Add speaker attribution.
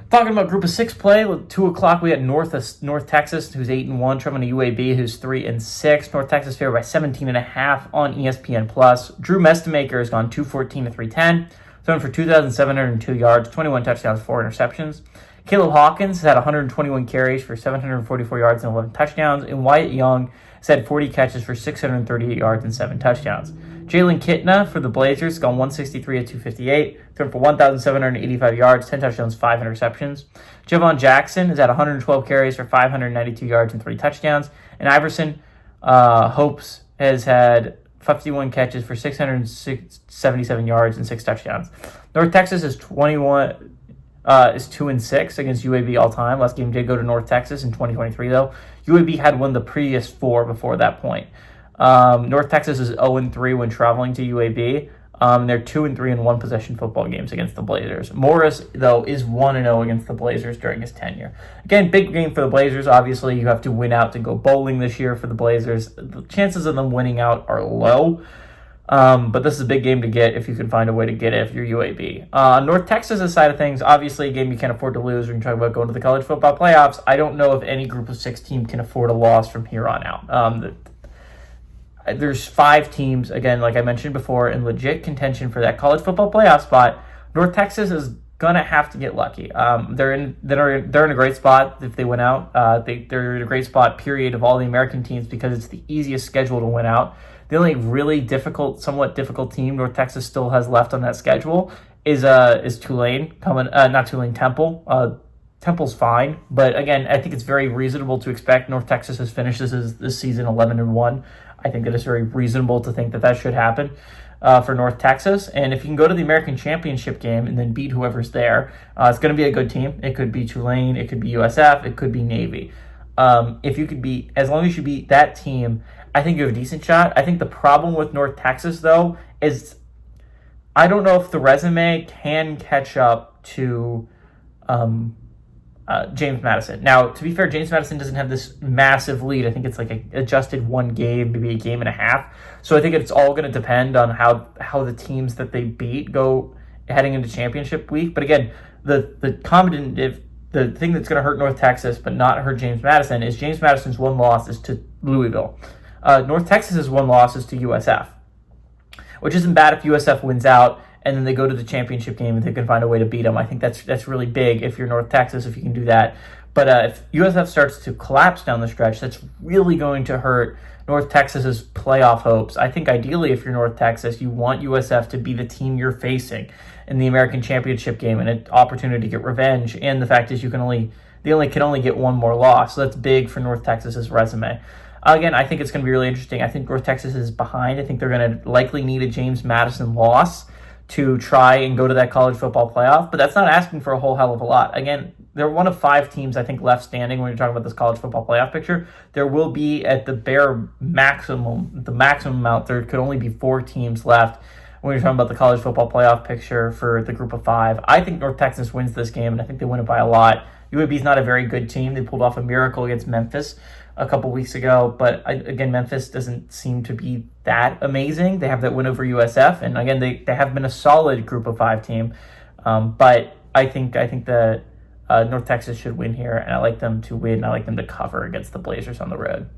Speaker 1: Talking about Group of 6 play, at 2 o'clock we had North Texas, who's 8-1, traveling to UAB, who's 3-6. North Texas favored by 17.5 on ESPN+. Drew Mestamaker has gone 214 to 310, thrown for 2,702 yards, 21 touchdowns, 4 interceptions. Caleb Hawkins has had 121 carries for 744 yards and 11 touchdowns, and Wyatt Young has had 40 catches for 638 yards and 7 touchdowns. Jalen Kitna for the Blazers has gone 163 to 258, thrown for 1,785 yards, 10 touchdowns, 5 interceptions. Javon Jackson has had 112 carries for 592 yards and 3 touchdowns. And Iverson Hopes has had 51 catches for 677 yards and 6 touchdowns. North Texas is 2-6 against UAB all time. Last game did go to North Texas in 2023 though. UAB had won the previous 4 before that point. North Texas is 0-3 when traveling to UAB. They're 2-3 in one-possession football games against the Blazers. Morris, though, is 1-0 against the Blazers during his tenure. Again, big game for the Blazers. Obviously, you have to win out to go bowling this year for the Blazers. The chances of them winning out are low, but this is a big game to get if you can find a way to get it if you're UAB. North Texas' side of things, obviously a game you can't afford to lose when you're talking about going to the college football playoffs. I don't know if any Group of 6 team can afford a loss from here on out. There's 5 teams, again, like I mentioned before, in legit contention for that college football playoff spot. North Texas is gonna have to get lucky. They're in a great spot if they win out. They're in a great spot, period, of all the American teams because it's the easiest schedule to win out. The only really somewhat difficult team North Texas still has left on that schedule is Tulane Temple. Temple's fine, but again, I think it's very reasonable to expect North Texas has finished this season 11-1. I think that it's very reasonable to think that should happen for North Texas. And if you can go to the American Championship game and then beat whoever's there, it's going to be a good team. It could be Tulane, it could be USF, it could be Navy. As long as you beat that team, I think you have a decent shot. I think the problem with North Texas, though, is I don't know if the resume can catch up to James Madison. Now, to be fair, James Madison doesn't have this massive lead. I think it's like adjusted 1 game, maybe a game and a half. So I think it's all going to depend on how the teams that they beat go heading into championship week. But again, the thing that's going to hurt North Texas but not hurt James Madison is James Madison's 1 loss is to Louisville. North Texas's 1 loss is to USF, which isn't bad if USF wins out and then they go to the championship game and they can find a way to beat them. I think that's really big if you're North Texas, if you can do that. But if USF starts to collapse down the stretch, that's really going to hurt North Texas's playoff hopes. I think ideally if you're North Texas, you want USF to be the team you're facing in the American Championship game and an opportunity to get revenge. And the fact is they can only get 1 more loss. So that's big for North Texas's resume. Again, I think it's going to be really interesting. I think North Texas is behind. I think they're going to likely need a James Madison loss to try and go to that college football playoff, but that's not asking for a whole hell of a lot. Again, they're one of 5 teams, I think, left standing when you're talking about this college football playoff picture. There will be, at the maximum amount, there could only be 4 teams left when you're talking about the college football playoff picture for the group of 5. I think North Texas wins this game, and I think they win it by a lot. UAB is not a very good team. They pulled off a miracle against Memphis a couple weeks ago, but again, Memphis doesn't seem to be that amazing. They have that win over USF, and again, they have been a solid group of 5 team, but I think that North Texas should win here, and I like them to win. I like them to cover against the Blazers on the road.